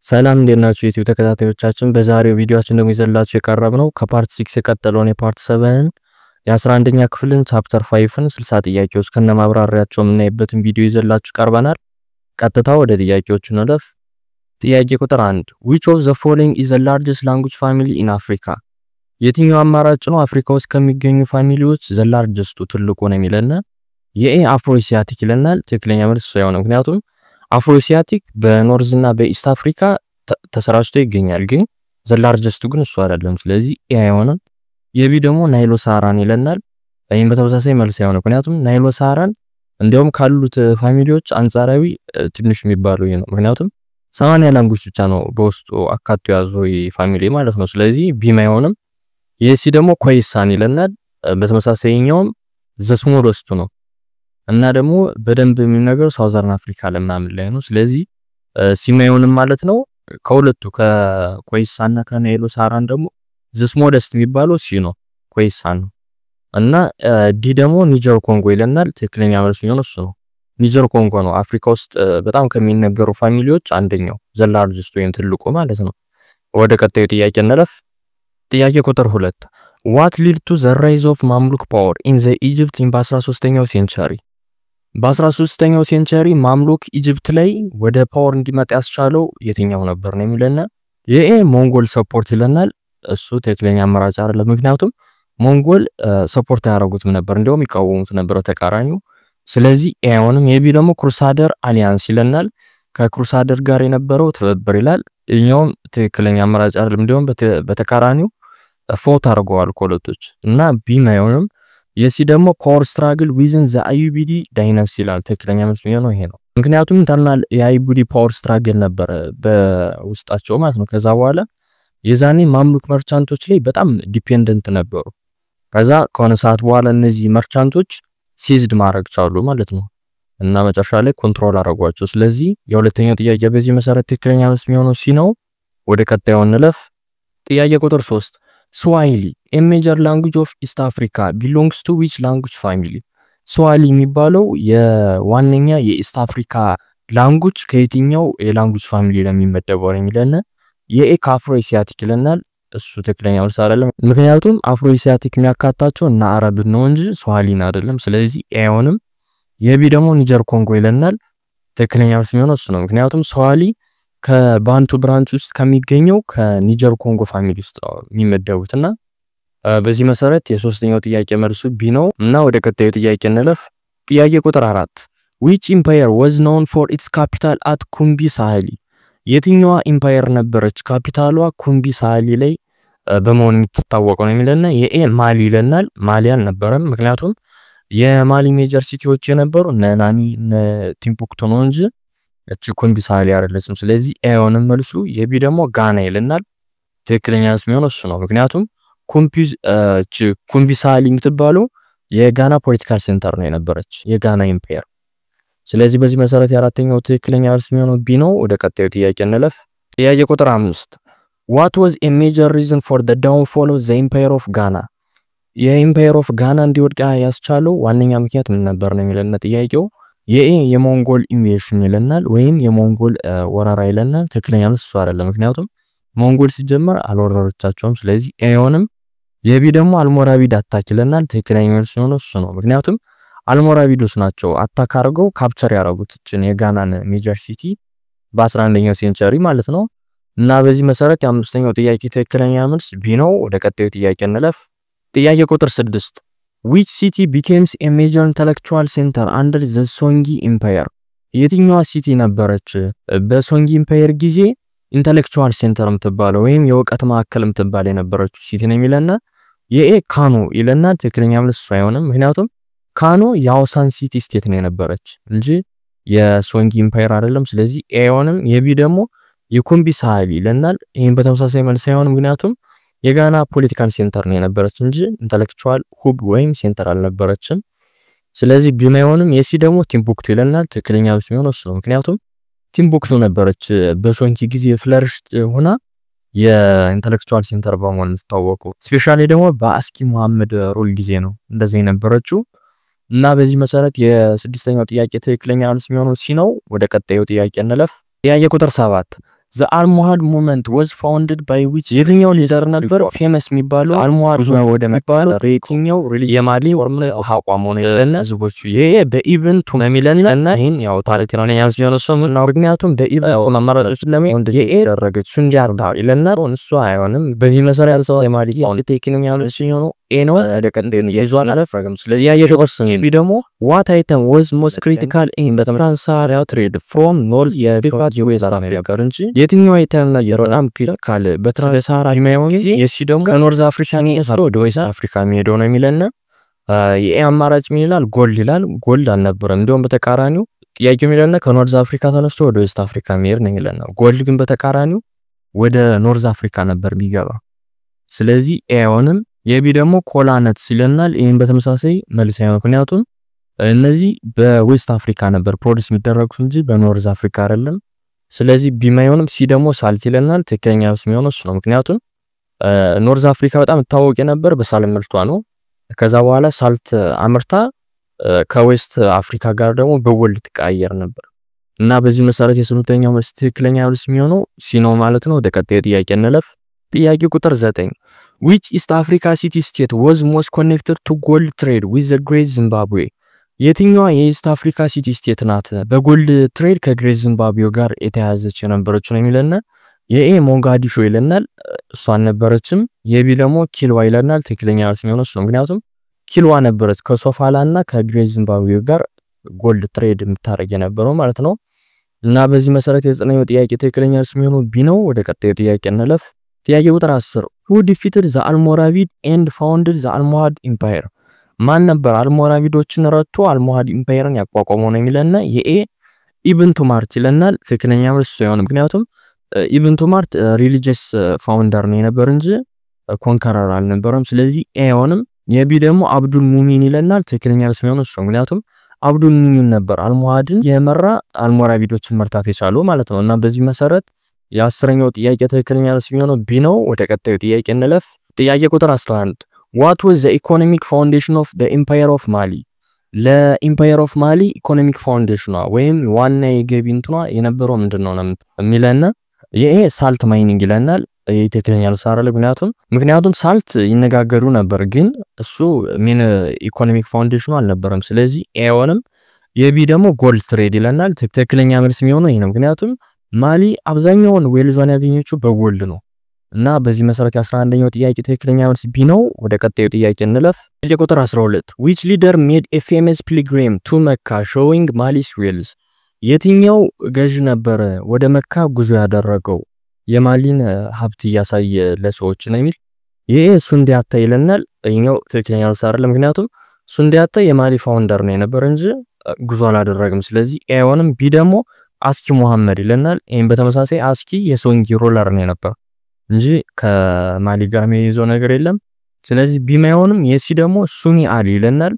ሰላም እንዴት ናችሁ ዩቲዩብ ተከታታዮቻችን? በዛሬው ቪዲዮአችን ደግሞ ይዘላችሁ የቀረብነው ከፓርት 6 የቀጠለውን የፓርት 7ን የ11ኛ ክፍልን ቻፕተር 5ን 60 ጥያቄዎች ከነማብራሪያቸው የምናይበትን ቪዲዮ ይዘላችሁ ቀርበናል። ቀጥታ ወደ ጥያቄዎቹ እንለፍ። ጥያቄ ቁጥር 1 which of the following is the largest language family in Africa? የትኛው አማራጭ ነው አፍሪካ ውስጥ ከሚገኙ ፋሚሊዎች the largest ትልቁ ነው የሚለና የኤ አፍሮኤሲያቲክ ይለናል። ትክክለኛ መልስ ነው። ምክንያቱም አፍሮኤሲያቲክ በኖርዝ እና በኢስት አፍሪካ ተሰራጭቶ ይገኛል፣ ግን the largest ግን እሱ አይደለም። ስለዚህ ኤ አይሆንም። የቢ ደግሞ ናይሎ ሳራን ይለናል። ይሄን በተመሳሳይ መልስ አይሆንም። ምክንያቱም ናይሎ ሳራን እንደውም ካሉት ፋሚሊዎች አንጻራዊ ትንሽ የሚባለው ነው። ምክንያቱም 80 ላንጉጅ ብቻ ነው በውስጡ አካቶ ያዘው ፋሚሊ ማለት ነው። ስለዚህ ቢ አይሆንም። የሲ ደግሞ ኮይሳን ይለናል። በተመሳሳይኛውም the smallest ነው እና ደግሞ በደንብ የሚነገረው ሳውዘርን አፍሪካ ለምናምን ላይ ነው። ስለዚህ ሲማዮንም ማለት ነው። ከሁለቱ ከኮይሳና ከናይሎ ሳራን ደግሞ the smallest የሚባለው ሲ ነው፣ ኮይሳን ነው። እና ዲ ደግሞ ኒጀር ኮንጎ ይለናል። ትክክለኛ መልስ ነው እሱ ነው። ኒጀር ኮንጎ ነው አፍሪካ ውስጥ በጣም ከሚነገሩ ፋሚሊዎች አንደኛው the largest ወይም ትልቁ ማለት ነው። ወደ ቀጣዩ ጥያቄ እንለፍ። ጥያቄ ቁጥር 2 what led to the rise of Mamluk power in the Egypt in 13ኛው ሴንቸሪ? በ13ኛው ሴንቸሪ ማምሉክ ኢጂፕት ላይ ወደ ፓወር እንዲመጣ ያስቻለው የትኛው ነበር ነው የሚለና የኤ ሞንጎል ሰፖርት ይለናል። እሱ ትክክለኛ አማራጭ አይደለም። ምክንያቱም ሞንጎል ሰፖርት ያደረጉትም ነበር፣ እንደውም ይቃወሙት ነበር ተቃራኒው። ስለዚህ ኤ አይሆንም። የቢ ደግሞ ክሩሳደር አሊያንስ ይለናል። ከክሩሳደር ጋር የነበረው ትብብር ይላል። እኛውም ትክክለኛ አማራጭ አይደለም፣ እንደውም በተቃራኒው ፎት አድርገዋል ኮለቶች እና ቢ አይሆንም። የሲ ደግሞ ፓወር ስትራግል ዊዝን ዘ አዩቢዲ ዳይናስቲ ይላል። ትክክለኛ መልስ ነው ይሄ ነው። ምክንያቱም ኢንተርናል የአዩቢዲ ፓወር ስትራግል ነበር በውስጣቸው ማለት ነው። ከዛ በኋላ የዛኔ ማምሉክ መርቻንቶች ላይ በጣም ዲፔንደንት ነበሩ። ከዛ ከሆነ ሰዓት በኋላ እነዚህ መርቻንቶች ሲዝድ ማድረግ ቻሉ ማለት ነው እና መጨረሻ ላይ ኮንትሮል አደረጓቸው። ስለዚህ የሁለተኛው ጥያቄ በዚህ መሰረት ትክክለኛ መልስ የሚሆነው ሲ ነው። ወደ ቀጣዩ እንለፍ። ጥያቄ ቁጥር 3 Swahili, a major language of East Africa, belongs to which language family? Swahili የሚባለው የዋነኛ የኢስት አፍሪካ ላንጉጅ ከየትኛው የላንጉጅ ፋሚሊ ለሚመደበው ነው የሚለና የኤ አፍሮኤሲያቲክ ይለናል። እሱ ትክክለኛ መልስ አይደለም። ምክንያቱም አፍሮኤሲያቲክ የሚያካታቸው እና አረብ ነው እንጂ ስዋሂሊን አይደለም። ስለዚህ ኤ አይሆንም። የቢ ደግሞ ኒጀር ኮንጎ ይለናል። ትክክለኛ መልስ የሚሆነው እሱ ነው። ምክንያቱም ስዋሂሊ ከባንቱ ብራንች ውስጥ ከሚገኘው ከኒጀር ኮንጎ ፋሚሊ ውስጥ ነው የሚመደቡትና በዚህ መሰረት የሶስተኛው ጥያቄ መልሱ ቢ ነው። እና ወደ ቀጣዩ ጥያቄ እንለፍ። ጥያቄ ቁጥር 4 which empire was known for its capital at ኩምቢ ሳህሊ? የትኛዋ ኢምፓየር ነበረች ካፒታሏ ኩምቢ ሳህሊ ላይ በመሆን የምትታወቀው ነው የሚለና የኤ ማሊ ይለናል። ማሊ አልነበረም። ምክንያቱም የማሊ ሜጀር ሲቲዎች የነበሩ ናኒ ቲምቡክቱ ነው እንጂ እቺ ኩምቢ ሳህሊ አይደለችም። ስለዚህ ኤ አይሆንም መልሱ። የቢ ደግሞ ጋና ይለናል። ትክክለኛ መልስ የሚሆነው እሱ ነው። ምክንያቱም ኩምቢ ሳህሊ የምትባለው የጋና ፖለቲካል ሴንተር ነው የነበረች የጋና ኢምፓየር። ስለዚህ በዚህ መሰረት የአራተኛው ትክክለኛ መልስ የሚሆነው ቢ ነው። ወደ ቀጣዩ ጥያቄ እንለፍ። ጥያቄ ቁጥር 5 what was a major reason for the downfall of the empire of Ghana? የኢምፓየር ኦፍ ጋና እንዲወድቅ ያስቻለው ዋነኛ ምክንያት ምን ነበር ነው የሚለና ጥያቄው የኤ የሞንጎል ኢንቬሽን ይለናል ወይም የሞንጎል ወራራ ይለናል። ትክክለኛ መልስ እሱ አይደለም። ምክንያቱም ሞንጎል ሲጀመር አልወረረቻቸውም። ስለዚህ ኤ አይሆንም። የቢ ደግሞ አልሞራቪድ አታክ ይለናል። ትክክለኛ መልስ እሱ ነው። ምክንያቱም አልሞራቪዶስ ናቸው አታክ አድርገው ካፕቸር ያደረጉት እችን የጋናን ሜጀር ሲቲ በ11ኛው ሴንቸሪ ማለት ነው። እና በዚህ መሰረት የአምስተኛው ጥያቄ ትክክለኛ መልስ ቢ ነው። ወደ ቀጣዩ ጥያቄ እንለፍ። ጥያቄ ቁጥር 6 which city becomes a major intellectual center under the Songi Empire? የትኛዋ ሲቲ ነበረች በሶንጊ ኢምፓየር ጊዜ ኢንተሌክቹዋል ሴንተር የምትባለው ወይም የእውቀት ማዕከል የምትባል የነበረችው ሲቲ ነው የሚለና የኤ ካኖ ይለናል። ትክክለኛ መልስ አይሆንም። ምክንያቱም ካኖ የአውሳን ሲቲ ስቴት ነው የነበረች እንጂ የሶንጊ ኢምፓየር አይደለም። ስለዚህ ኤ አይሆንም። የቢ ደግሞ የኩምቢ ሳህሊ ይለናል። ይሄን በተመሳሳይ መልስ አይሆንም። ምክንያቱም የጋና ፖለቲካል ሴንተር ነው የነበረች እንጂ ኢንተሌክቹዋል ሁብ ወይም ሴንተር አልነበረችም። ስለዚህ ቢ አይሆንም። የሲ ደግሞ ቲምቡክቱ ይለናል። ትክክለኛ መልስ የሚሆነው እሱ ነው። ምክንያቱም ቲምቡክቱ ነበረች በሶንጊ ጊዜ ፍለርሽ ሆና የኢንተሌክቹዋል ሴንተር በመሆን የምትታወቀው። ስፔሻሊ ደግሞ በአስኪ መሐመድ ሩል ጊዜ ነው እንደዚህ የነበረችው። እና በዚህ መሰረት የስድስተኛው ጥያቄ ትክክለኛ መልስ የሚሆነው ሲ ነው። ወደ ቀጣዩ ጥያቄ እንለፍ። ጥያቄ ቁጥር 7 the Almohad movement was founded by which የትኛው ሊደር ነበር ፌመስ የሚባለው አልሞሃድ ጉዞ ወደ መባል በየትኛው የማሊ ወርም አቋም ሆነ እና ህዝቦቹ ይሄ በኢብን ቱመሚለን እና ይሄን ያው ታሪክ ነው ያስጀነሰው ነው ምክንያቱም በኢብን አማራጮች ለምን ይሄ ያደረገች ሱንጃር ዳር ይለና እሱ አይሆንም በዚህ መሰረት ያልሰው የማሊ ኦንሊ ቴክኒክ ያለው ሲሆኑ ኤኖ ደቀንደን የዟን አለፈረም ስለዚህ ያየደርሰኝ ቢደሞ what item was most critical in the transatlantic trade from north የቢፋት የዌዝ አሜሪካ እንጂ የትኛው አይተም ላይ የሮዳም ክሪቲካል በትራንሳራ የሚያዩን ጊዜ የሲደም ከኖርዝ አፍሪካ ነው የሰራው ወደ ዌስት አፍሪካ የሚሄደው ነው የሚለና የአማራጭ ምን ይላል ጎልድ አልነበረም እንደውም በተቃራኒው ጥያቄው የሚለና ከኖርዝ አፍሪካ ተነስቶ ወደ ዌስት አፍሪካ የሚሄድ ነው የሚለና ጎልድ ግን በተቃራኒው ወደ ኖርዝ አፍሪካ ነበር ቢገባ ስለዚህ ኤዮንም የቢ ደግሞ ኮላነት ሲለናል ይሄን በተመሳሳይ መልስ ያለው ምክንያቱም እነዚህ በዌስት አፍሪካ ነበር ፕሮዲዩስ የሚደረጉት እንጂ በኖርዝ አፍሪካ አይደለም ስለዚህ ቢማዮንም ሲ ደግሞ ሳልት ይለናል ትክክለኛው የሚሆነው እሱ ነው ምክንያቱም ኖርዝ አፍሪካ በጣም ታወቀ ነበር በሳልት ምርቷ ነው ከዛ በኋላ ሳልት አምርታ ከዌስት አፍሪካ ጋር ደግሞ በወልድ ተቃየር ነበር እና በዚህ መሰረት የስምንተኛው መልስ ትክክለኛው የሚሆነው ሲ ነው ማለት ነው ወደ ቀጣዩ ጥያቄ እንለፍ ጥያቄ ቁጥር 9 which East Africa city state was most connected to gold trade with the Great Zimbabwe የትኛው የኢስት አፍሪካ ሲቲ ስቴት ናት በጎልድ ትሬድ ከግሬት ዚምባብዌ ጋር የተያዘች የነበረችው ነው የሚለና የኤ ሞጋዲሾ ይለናል እሷን ነበረችም የቢ ደግሞ ኪልዋ ይለናል ትክክለኛው የሚሆነው እሱ ነው ምክንያቱም ኪልዋ ነበረች ከሶፋላና ከግሬት ዚምባብዌ ጋር ጎልድ ትሬድ የምታረግ የነበረው ማለት ነው እና በዚህ መሰረት የዘጠነኛው ጥያቄ ትክክለኛው የሚሆነው ቢ ነው ወደ ቀጣዩ ጥያቄ እንለፍ ጥያቄ ቁጥር 10 who defeated the Almoravid and founded the Almohad empire ማን ነበር አልሞራቪዶችን ረቶ አልሞሃድ ኢምፓየርን ያቋቋመው ነው የሚለና የኤ ኢብን ቱማርት ይለናል ትክክለኛው መልስ ነው ምክንያቱም ኢብን ቱማርት ሪሊጂየስ ፋውንደር ነው የነበር እንጂ ኮንከረር አልነበረም ስለዚህ ኤዮንም የቢ ደግሞ አብዱል ሙሚን ይለናል ትክክለኛው መልስ ነው ምክንያቱም አብዱል ሙሚን ነበር አልሞሃድን የመራ አልሞራቪዶችን መርታት የቻለው ማለት ነው እና በዚህ መሰረት የአስረኛው ጥያቄ ትክክለኛው መልስ ነው ቢ ነው ወደ ቀጣዩ ጥያቄ እንለፍ ጥያቄ ቁጥር 11 What was the economic foundation of the Empire of Mali? ለኢምፓየር ኦፍ ማሊ ኢኮኖሚክ ፋውንዴሽኗ ወይም ዋና የገቢ እንትኗ የነበረው ምንድነው ነው የሚለና ይሄ ሳልት ማይኒንግ ይለናል የቴክኒካል ሳራለ ምክንያቱም ሳልት ይነጋገሩ ነበር ግን እሱ ምን ኢኮኖሚክ ፋውንዴሽኑ አልነበረም ስለዚህ ኤዮንም የቢ ደግሞ ጎልድ ትሬድ ይለናል ትክክለኛ መልስ የሚሆነው ይሄ ነው ምክንያቱም ማሊ አብዛኛውን ዌልዟን ያገኘችው በጎልድ ነው እና በዚህ መሰረት 11ኛው ጥያቄ ትክክለኛ መልስ ቢ ነው ወደ ቀጣዩ ጥያቄ እንለፍ ጥያቄ ቁጥር 12 which leader made a famous pilgrim to Mecca showing Mali's wealth የትኛው ገዥ ነበር ወደ መካ ጉዞ ያደረገው የማሊን ሀብት ያሳየ ለሰዎች ነው የሚል ይሄ ሱንዲያታ ይለናል ይሄው ትክክለኛ መልስ አይደለም ምክንያቱም ሱንዲያታ የማሊ ፋውንደር ነው የነበር እንጂ ጉዞ አላደረገም ስለዚህ ኤዮንም ቢ ደግሞ አስኪ መሐመድ ይለናል ይሄን በተመሳሳይ አስኪ የሶንጊ ሮለር ነው የነበር እንጂ ከማሊ ጋር የሚይዘው ነገር የለም ስለዚህ ቢማዮንም የሲ ደግሞ ሱኒ አሊ ይለናል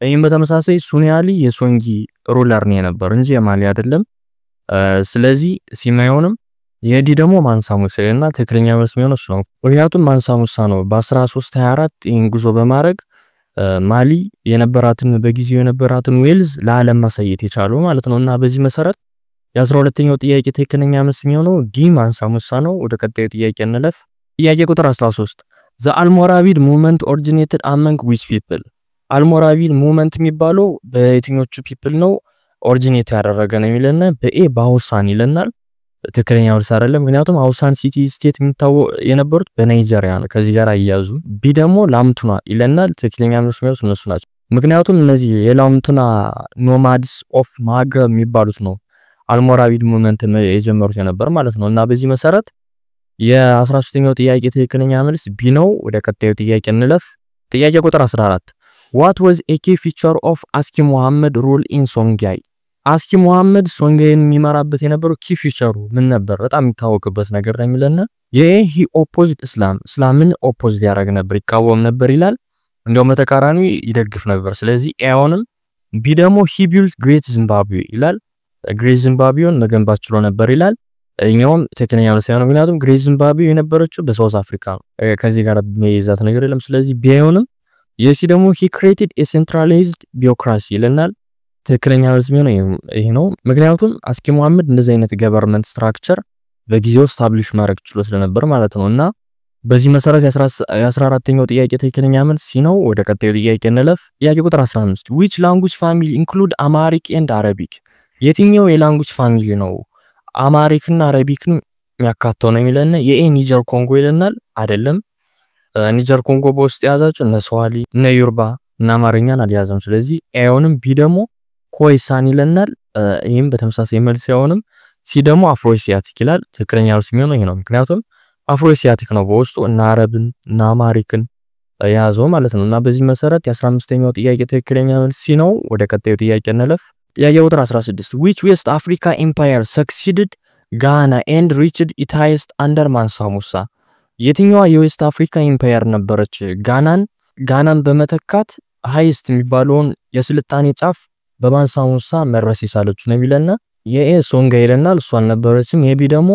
ይሄን በተመሳሳይ ሱኒ አሊ የሶንጊ ሩለር ነው የነበር እንጂ የማሊ አይደለም ስለዚህ ሲማዮንም የዲ ደግሞ ማንሳሙሳ እና ትክክለኛ መልስ የሚሆነው እሱ ነው ምክንያቱም ማንሳሙሳ ነው በ1324 ይሄን ጉዞ በማድረግ ማሊ የነበራትን በጊዜው የነበራትን ዌልዝ ለዓለም ማሳየት የቻለው ማለት ነውና በዚህ መሰረት የ12ኛው ጥያቄ ትክክለኛ መልስ የሚሆነው ዲ ማንሳሙሳ ነው ወደ ቀጣዩ ጥያቄ እንለፍ ጥያቄ ቁጥር 13 The Almoravid movement originated among which people Almoravid movement የሚባለው በየትኞቹ people ነው ኦሪጂኔት ያደረገ ነው የሚለና በኤ ባውሳን ይለናል ትክክለኛው መልስ አይደለም ምክንያቱም አውሳን ሲቲ ስቴት የሚታወቅ የነበሩት በናይጄሪያ ነው ከዚህ ጋር አያያዙ ቢ ደግሞ ላምቱና ይለናል ትክክለኛ መልስ እነሱ ናቸው ምክንያቱም እነዚህ የላምቱና ኖማድስ ኦፍ ማግረብ የሚባሉት ነው አልሞራቪድ ሞመንት የጀመሩት የነበር ማለት ነው እና በዚህ መሰረት የ13ኛው ጥያቄ ትክክለኛ መልስ ቢ ነው ወደ ቀጣዩ ጥያቄ እንለፍ ጥያቄ ቁጥር 14 What was a key feature of Aski Muhammad rule in Songhai አስኪ መሐመድ ሶንጋይን የሚመራበት የነበረው ኪ ፊቸሩ ምን ነበር በጣም የሚታወቅበት ነገር ነው የሚለና የሂ ኦፖዚት እስላምን ኦፖዚት ያደርግ ነበር ይቃወም ነበር ይላል እንደው መተካራኒ ይደግፍ ነበር ስለዚህ ኤዮንም ቢ ደግሞ ሂ ቢልት ግሬት ዚምባብዌ ይላል ግሬት ዚምባብዌን መገንባት ችሎ ነበር ይላል እኛውም ትክክለኛው ሳይሆን ምክንያቱም ግሬት ዚምባብዌ የነበረችው በሳውዝ አፍሪካ ከዚህ ጋር የሚይዛት ነገር የለም ስለዚህ ቢዮንም የሲ ደግሞ ሂ ክሬትድ ኤ ሴንትራላይዝድ ቢሮክራሲ ይለናል ትክክለኛው መልስ የሚሆነው ይሄ ነው ምክንያቱም አስኪ መሐመድ እንደዚህ አይነት ገቨርንመንት ስትራክቸር በጊዜው ስታብሊሽ ማድረግ ችሎ ስለነበር ማለት ነውና በዚህ መሰረት የ14ኛው ጥያቄ ትክክለኛ መልስ ሲ ነው። ወደ ቀጣዩ ጥያቄ እንለፍ። ጥያቄ ቁጥር 15 which language family include Amharic and Arabic? የትኛው የላንጉጅ ፋሚሊ ነው አማሪክና አረቢክን የሚያካተው ነው የሚለን? የኤ ኒጀር ኮንጎ ይለናል። አይደለም። ኒጀር ኮንጎ በውስጥ ያዛቸው እነ ስዋሂሊ እነ ዮሩባ እና አማርኛን አልያዘም። ስለዚህ ኤውንም ቢ ደግሞ ኮይሳን ይለናል። ይሄም በተመሳሳይ መልስ ያውንም ሲ ደግሞ አፍሮኤሲያቲክ ይላል። ትክክለኛ መልስ የሚሆነው ይሄ ነው። ምክንያቱም አፍሮኤሲያቲክ ነው በውስጡ እና አረብን እና አማሪክን ያዘው ማለት ነው። እና በዚህ መሰረት የ15ኛው ጥያቄ ትክክለኛ መልስ ሲ ነው። ወደ ቀጣዩ ጥያቄ እንለፍ። ጥያቄ ቁጥር 16 which West Africa empire succeeded Ghana and reached its highest under Mansa Musa? የትኛዋ የዌስት አፍሪካ ኢምፓየር ነበረች ጋናን በመተካት ሃይስት የሚባለውን የስልጣኔ ጫፍ በማንሳ ሙሳ መድረስ የቻለችው ነው የሚለና? የኤ ሶንጋ ይለናል። እሷ አልነበረችም። የቢ ደግሞ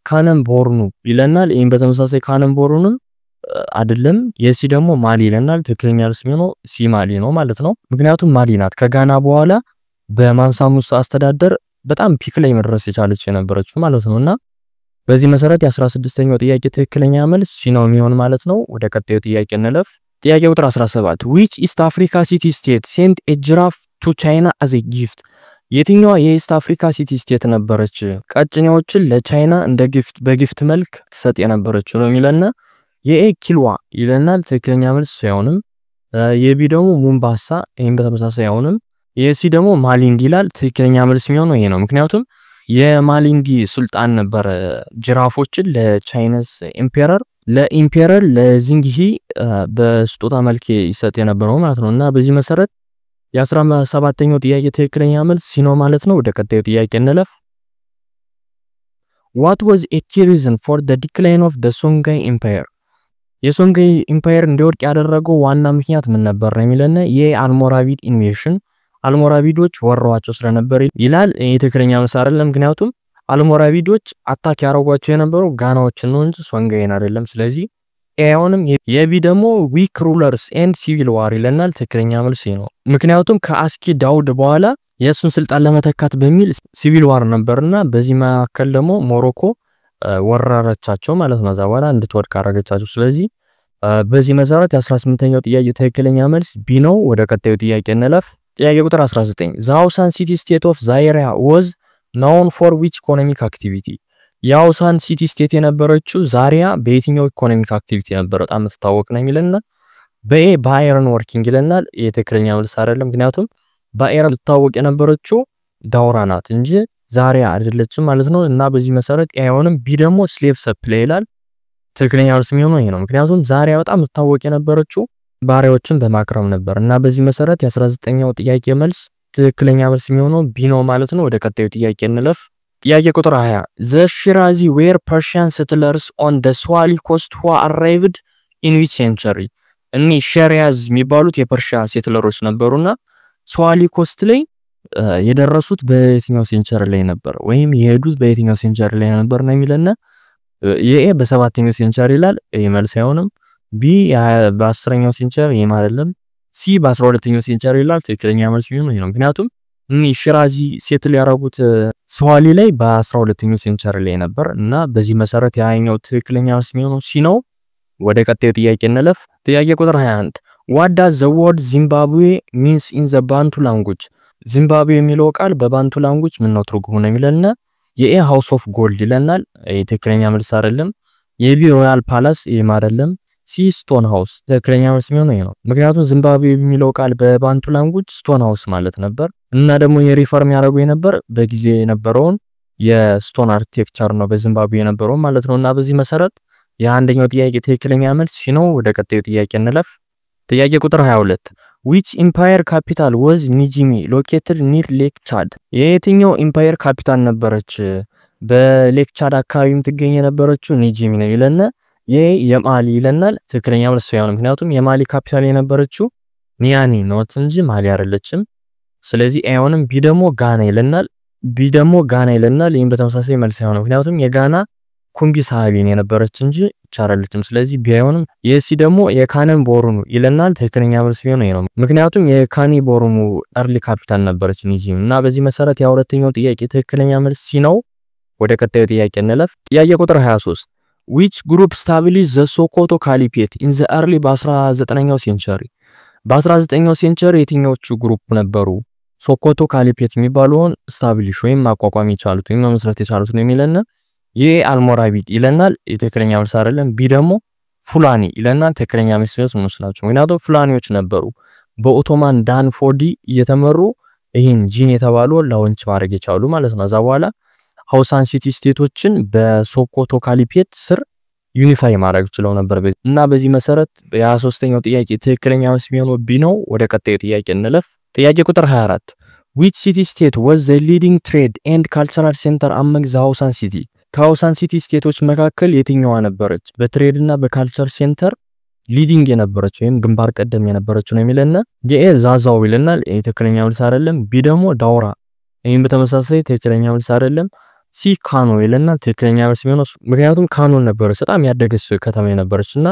ካነም ቦርኑ ይለናል። ይሄን በተመሳሳይ ካነም ቦርኑን አይደለም። የሲ ደግሞ ማሊ ይለናል። ትክክለኛ መልስ የሚሆነው ሲ ማሊ ነው ማለት ነው። ምክንያቱም ማሊ ናት ከጋና በኋላ በማንሳ ሙሳ አስተዳደር በጣም ፒክ ላይ መድረስ የቻለች የነበረችው ማለት ነውና በዚህ መሰረት የ16ኛው ጥያቄ ትክክለኛ መልስ ሲ ነው የሚሆን ማለት ነው። ወደ ቀጣዩ ጥያቄ እንለፍ። ጥያቄ ቁጥር 17 which East Africa city state sent a giraffe to China as a gift? የትኛዋ የኢስት አፍሪካ ሲቲ ስቴት ነበረች ቀጭኔዎችን ለቻይና እንደ ጊፍት በጊፍት መልክ ተሰጥ የነበረችው ነው የሚለና? የኤ ኪልዋ ይለናል። ትክክለኛ መልስ ሳይሆንም የቢ ደግሞ ሙምባሳ ይሄን በተመሳሳይ አይሆንም። የሲ ደግሞ ማሊንዲ ይላል። ትክክለኛ መልስ የሚሆነው ይሄ ነው። ምክንያቱም የማሊንዲ ሱልጣን ነበር ጅራፎችን ለቻይናስ ኢምፔረር ለዚንግሂ በስጦታ መልክ ይሰጥ የነበረው ማለት ነው። እና በዚህ መሰረት የ17ኛው ጥያቄ ትክክለኛ መልስ ሲ ነው ማለት ነው። ወደ ቀጣዩ ጥያቄ እንለፍ። What was a key reason for the decline of the Songhai Empire? የሶንጋይ ኢምፓየር እንዲወድቅ ያደረገው ዋና ምክንያት ምን ነበር ነው የሚለን? የአልሞራቪድ ኢንቬሽን አልሞራቪዶች ወረዋቸው ስለነበር ይላል። ይሄ ትክክለኛ መልስ አይደለም። ምክንያቱም አልሞራቪዶች አታክ ያረጓቸው የነበረው ጋናዎችን ነው እንጂ ሶንጋይን አይደለም። ስለዚህ ኤውንም የቢ ደግሞ ዊክ ሩለርስ ኤንድ ሲቪል ዋር ይለናል። ትክክለኛ መልስ ነው። ምክንያቱም ከአስኪ ዳውድ በኋላ የሱን ስልጣን ለመተካት በሚል ሲቪል ዋር ነበርና በዚህ መካከል ደግሞ ሞሮኮ ወረረቻቸው ማለት ነው። እዛ በኋላ እንድትወድቅ አረጋቻቸው። ስለዚህ በዚህ መሰረት የ18ኛው ጥያቄ ትክክለኛ መልስ ቢ ነው። ወደ ቀጣዩ ጥያቄ እንለፍ። ጥያቄ ቁጥር 19 ዘአውሳን ሲቲ ስቴት ኦፍ ዛይሪያ was known for which economic activity? የአውሳን ሲቲ ስቴት የነበረችው ዛሪያ በየትኛው ኢኮኖሚክ አክቲቪቲ ነበር በጣም ተታወቅ ነው የሚለና? በኤ በአይረን ወርኪንግ ይለናል። የትክክለኛ መልስ አይደለም። ምክንያቱም በአይረን ልታወቅ የነበረችው ዳውራ ናት እንጂ ዛሪያ አይደለችም ማለት ነው። እና በዚህ መሰረት አይሆንም። ቢ ደግሞ ስሌቭ ሰፕላይ ይላል። ትክክለኛ መልስ የሚሆነው ይሄ ነው። ምክንያቱም ዛሪያ በጣም ልታወቅ የነበረችው ባሪያዎችን በማክረም ነበር። እና በዚህ መሰረት የ19ኛው ጥያቄ መልስ ትክክለኛ መልስ የሚሆነው ቢ ነው ማለት ነው። ወደ ቀጣዩ ጥያቄ እንለፍ። ጥያቄ ቁጥር 20 the Shirazi were Persian settlers on the Swahili coast who arrived in which century? እኒ ሸሪያዝ የሚባሉት የፐርሺያ ሴትለሮች ነበሩና ስዋሊ ኮስት ላይ የደረሱት በየትኛው ሴንቸሪ ላይ ነበር ወይም የሄዱት በየትኛው ሴንቸሪ ላይ ነበር ነው የሚለና? የኤ በ7ኛው ሴንቸሪ ይላል። ይሄ መልስ አይሆንም። ቢ በ10ኛው ሴንቸሪ ይሄ አይደለም። ሲ በ12ኛው ሴንቸሪ ይላል። ትክክለኛ መልስ ይሄ ነው። ምክንያቱም እኒ ሽራዚ ሴትል ያረጉት ስዋሊ ላይ በ12ኛው ሴንቸሪ ላይ ነበር እና በዚህ መሰረት ያኛው ትክክለኛ መልስ የሚሆነው ሲ ነው። ወደ ቀጣዩ ጥያቄ እንለፍ። ጥያቄ ቁጥር 21 what does the word Zimbabwe means in the Bantu language? ዚምባብዌ የሚለው ቃል በባንቱ ላንጉጅ ምን ነው ትርጉሙ ነው የሚለና? የኤ ሃውስ ኦፍ ጎልድ ይለናል። ትክክለኛ መልስ አይደለም። የቢ ሮያል ፓላስ ይሄም አይደለም። ሲ ስቶን ሃውስ ትክክለኛ መልስ የሚሆነው ይሄ ነው። ምክንያቱም ዚምባብዌ የሚለው ቃል በባንቱ ላንጉጅ ስቶን ሃውስ ማለት ነበር እና ደግሞ የሪፈርም ያደረጉ የነበር በጊዜ የነበረውን የስቶን አርኪቴክቸር ነው በዚምባብዌ የነበረው ማለት ነው። እና በዚህ መሰረት የአንደኛው ጥያቄ ትክክለኛ መልስ ሲ ነው። ወደ ቀጣዩ ጥያቄ እንለፍ። ጥያቄ ቁጥር 22 which empire capital was Nijimi located near Lake Chad? የየትኛው ኢምፓየር ካፒታል ነበረች በሌክ ቻድ አካባቢ የምትገኝ የነበረችው ኒጂሚ ነው ይለና? የማሊ ይለናል። ትክክለኛ መልስ ነው። ምክንያቱም የማሊ ካፒታል የነበረችው ኒያኒ ነው እንጂ ማሊ አይደለችም። ስለዚህ አይሆንም። ቢ ደግሞ ጋና ይለናል። ይሄን በተመሳሳይ መልስ አይሆንም። ምክንያቱም የጋና ኩምቢ ሳቢን የነበረች እንጂ ቻራለችም። ስለዚህ ቢ አይሆንም። የሲ ደግሞ የካነን ቦሩኑ ይለናል። ትክክለኛ መልስ ነው። ምክንያቱም የካኒ ቦሩኑ አርሊ ካፒታል ነበረች ኒጂሚ እና በዚህ መሰረት የሁለተኛው ጥያቄ ትክክለኛ መልስ ሲ ነው። ወደ ቀጣዩ ጥያቄ እንለፍ። ጥያቄ ቁጥር 23 which group established the Sokoto Caliphate in the early በ19ኛው ሴንቸሪ በ19ኛው ሴንቸሪ የትኞቹ ግሩፕ ነበሩ ሶኮቶ ካሊፔት የሚባለውን ስታብሊሽ ወይም ማቋቋም የቻሉት ወይም መመስረት የቻሉት ነው የሚለና ኤ አልሞራቪድ ይለናል የትክክለኛ መልስ አይደለም። ቢ ደግሞ ፉላኒ ይለናል ትክክለኛ መልስ ነው። ምክንያቱም ፉላኒዎች ነበሩ በኦቶማን ዳንፎዲ እየተመሩ ይሄን ጂን የተባለው ላውንች ማድረግ የቻሉ ማለት ነው። እዛ በኋላ ሃውሳን ሲቲ ስቴቶችን በሶኮቶ ካሊፔት ስር ዩኒፋይ ማድረግ ችለው ነበር እና በዚህ መሰረት የ23ኛው ጥያቄ ትክክለኛ መልስ የሚሆነው ቢ ነው። ወደ ቀጣዩ ጥያቄ እንለፍ። ጥያቄ ቁጥር 24 which city state was the leading trade and cultural center among the ሃውሳን ሲቲ ከሃውሳን ሲቲ ስቴቶች መካከል የትኛዋ ነበረች በትሬድ እና በካልቸር ሴንተር ሊዲንግ የነበረች ወይም ግንባር ቀደም የነበረች ነው የሚለና ኤ ዛዛው ይለናል ትክክለኛ መልስ አይደለም። ቢ ደግሞ ዳውራ ይሄን በተመሳሳይ ትክክለኛ መልስ አይደለም። ሲ ካኖ ይለናል ትክክለኛ መልስ የሚሆነው ምክንያቱም ካኖ ነበረች በጣም ያደገች ከተማ የነበረችና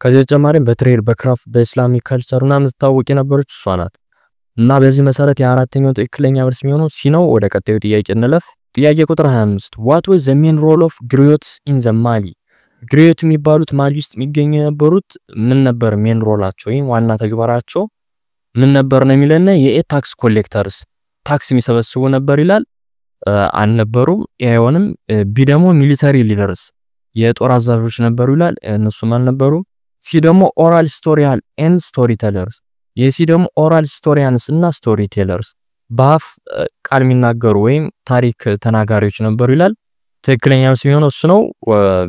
ከዚህ ተጨማሪም በትሬድ በክራፍት በእስላሚክ ካልቸርና የምትታወቅ የነበረች እሷ ናት። እና በዚህ መሰረት የአራተኛው ትክክለኛ መልስ የሚሆነው ሲ ነው። ወደ ቀጣዩ ጥያቄ እንለፍ። ጥያቄ ቁጥር 25 what was the main role of griots in the Mali ግሪዮት የሚባሉት ማሊ ውስጥ የሚገኙ የነበሩት ምን ነበር ሜን ሮላቸው ወይም ዋና ተግባራቸው ምን ነበር ነው የሚለና የታክስ ኮሌክተርስ ታክስ የሚሰበስቡ ነበር ይላል አልነበሩም። አይሆንም። ቢ ደግሞ ሚሊታሪ ሊደርስ የጦር አዛዦች ነበሩ ይላል እነሱም አልነበሩም። ሲ ደግሞ ኦራል ስቶሪያል ኤንድ ስቶሪ ቴለርስ የሲ ደግሞ ኦራል ስቶሪያንስ እና ስቶሪ ቴለርስ በአፍ ቃል የሚናገሩ ወይም ታሪክ ተናጋሪዎች ነበሩ ይላል ትክክለኛ መልስ የሚሆነው እሱ ነው።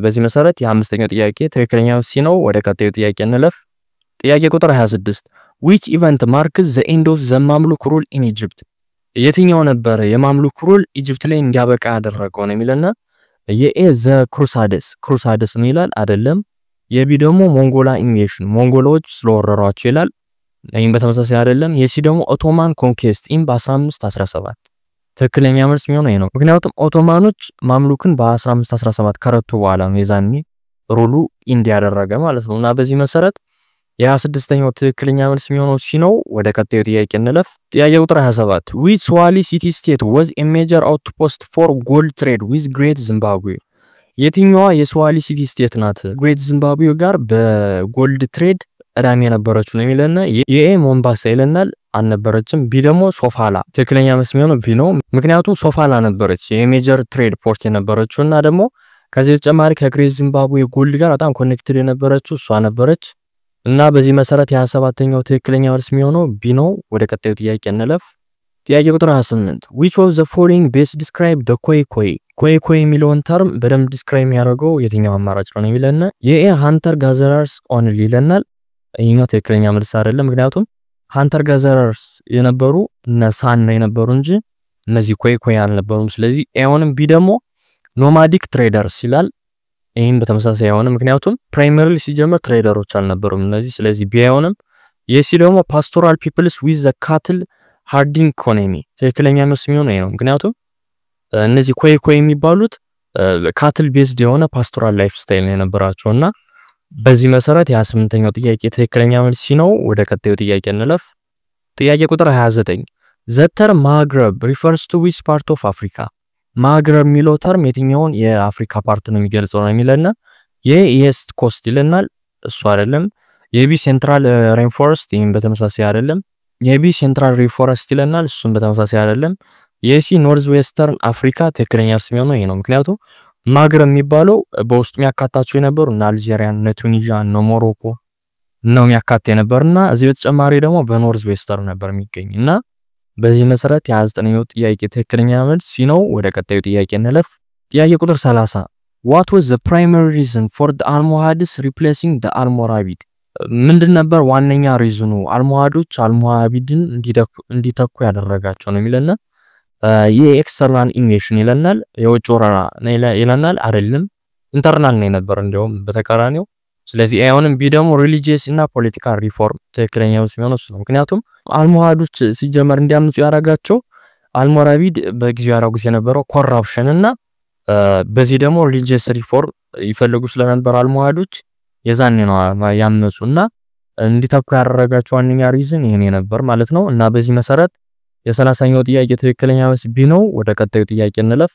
በዚህ መሰረት የአምስተኛው ጥያቄ ትክክለኛ መልስ ነው። ወደ ቀጣዩ ጥያቄ እንለፍ። ጥያቄ ቁጥር 26 which event marks the end of the Mamluk rule in Egypt የትኛው ነበር የማምሉክ ሩል ኢጂፕት ላይ እንዲያበቃ ያደረገው ነው የሚለና የኤ ዘ ክሩሳደስ ነው ይላል አይደለም። የቢ ደግሞ ሞንጎላ ኢንቬሽን ሞንጎሎች ስለወረሯቸው ይላል ይሄን በተመሳሳይ አይደለም። የሲ ደግሞ ኦቶማን ኮንኩዌስት ኢን በ1517 ትክክለኛ መልስ የሚሆነው ነው። ምክንያቱም ኦቶማኖች ማምሉክን በ1517 ከረቱ በኋላ ነው የዛኔ ሩሉ እንዲያደረገ ማለት ነው። እና በዚህ መሰረት የ26ኛው ትክክለኛ መልስ የሚሆነው ሲ ነው። ወደ ቀጣዩ ጥያቄ እንለፍ። ጥያቄ ቁጥር 27 which Swahili city state was a major outpost for gold trade with Great Zimbabwe የትኛዋ የስዋሊ ሲቲ ስቴት ናት ግሬት ዚምባብዌ ጋር በጎልድ ትሬድ ቀዳሚ የነበረችው ነው የሚለና የኤ ሞምባሳ ይለናል አልነበረችም። ቢ ደግሞ ሶፋላ ትክክለኛ መልስ የሚሆነው ቢ ነው። ምክንያቱም ሶፋላ ነበረች የሜጀር ትሬድ ፖርት የነበረችው እና ደግሞ ከዚህ ተጨማሪ ከግሬት ዚምባብዌ ጎልድ ጋር በጣም ኮኔክትድ የነበረችው እሷ ነበረች። እና በዚህ መሰረት የ27ኛው ትክክለኛ መልስ የሚሆነው ቢ ነው። ወደ ቀጣዩ ጥያቄ እንለፍ። ጥያቄ ቁጥር 28 which of the following best describe the ኮይ የሚለውን ተርም በደንብ ዲስክራይብ የሚያደርገው የትኛው አማራጭ ነው የሚለና የኤ ሃንተር ጋዘረርስ ኦንሊ ይለናል ይሄኛው ትክክለኛ መልስ አይደለም። ምክንያቱም ሃንተር ጋዘረርስ የነበሩ ነሳን ነው የነበሩ እንጂ እነዚህ ኮይ አልነበሩም። ስለዚህ ኤውንም ቢ ደግሞ ኖማዲክ ትሬደርስ ይላል ይሄን በተመሳሳይ አይሆነ ምክንያቱም ፕራይመሪሊ ሲጀመር ትሬደሮች አልነበሩም እነዚህ። ስለዚህ ቢ አይሆንም። የሲ ደግሞ ፓስቶራል ፒፕልስ ዊዝ ዘ ካትል ሃርዲንግ ኢኮኖሚ ትክክለኛ መልስ የሚሆነው ነው። ምክንያቱም እነዚህ ኮይ የሚባሉት ካትል ቤዝድ የሆነ ፓስቶራል ላይፍ ስታይል ነው የነበራቸውና በዚህ መሰረት የ28ኛው ጥያቄ ትክክለኛ መልስ ነው። ወደ ቀጣዩ ጥያቄ እንለፍ። ጥያቄ ቁጥር 29 the term Maghreb refers to which part of Africa ማግረብ የሚለው ተርም የትኛውን የአፍሪካ ፓርት ነው የሚገልጸው ነው የሚለና የኢስት ኮስት ይለናል እሱ አይደለም። የቢ ሴንትራል ሬንፎረስት ይሄን በተመሳሳይ አይደለም። የቢ ሴንትራል ሬንፎረስት ይለናል እሱም በተመሳሳይ አይደለም። የሲ ኖርዝ ዌስተርን አፍሪካ ትክክለኛ ስም ነው ይሄ ነው። ምክንያቱም ማግረብ የሚባለው በውስጡ የሚያካታቸው የነበሩ እና አልጄሪያ እና ቱኒዚያ እና ሞሮኮ ነው የሚያካታ የነበርና እዚህ በተጨማሪ ደግሞ በኖርዝ ዌስተርን ነበር የሚገኝና በዚህ መሰረት የ29ኛው ጥያቄ ትክክለኛ መልስ ሲ ነው። ወደ ቀጣዩ ጥያቄ እንለፍ። ጥያቄ ቁጥር 30 what was the primary reason for the Almohades replacing the Almoravid ምንድን ነበር ዋነኛ ሪዝኑ አልሞሃዶች አልሞሃቢድን እንዲተኩ ያደረጋቸው ነው የሚለና የኤክስተርናል ኢንቬሽን ይለናል የውጭ ወረራ ይለናል አይደለም ኢንተርናል ነው ነበር እንደውም በተቃራኒው። ስለዚህ አይሆንም። ቢ ደግሞ ሪሊጂየስ እና ፖለቲካል ሪፎርም ትክክለኛው ሲሆን ነው። ምክንያቱም አልሞሃዶች ሲጀመር እንዲያምፁ ያረጋቸው አልሞራቪድ በጊዜው ያረጉት የነበረው ኮራፕሽን እና በዚህ ደግሞ ሪሊጂየስ ሪፎርም ይፈልጉ ስለነበር አልሞሃዶች የዛኔ ነው ያመፁና እንዲተኩ ያደረጋቸው ዋነኛ ሪዝን ይሄ ነበር ማለት ነው። እና በዚህ መሰረት የ30ኛው ጥያቄ ትክክለኛ መልስ ቢ ነው። ወደ ቀጣዩ ጥያቄ እንለፍ።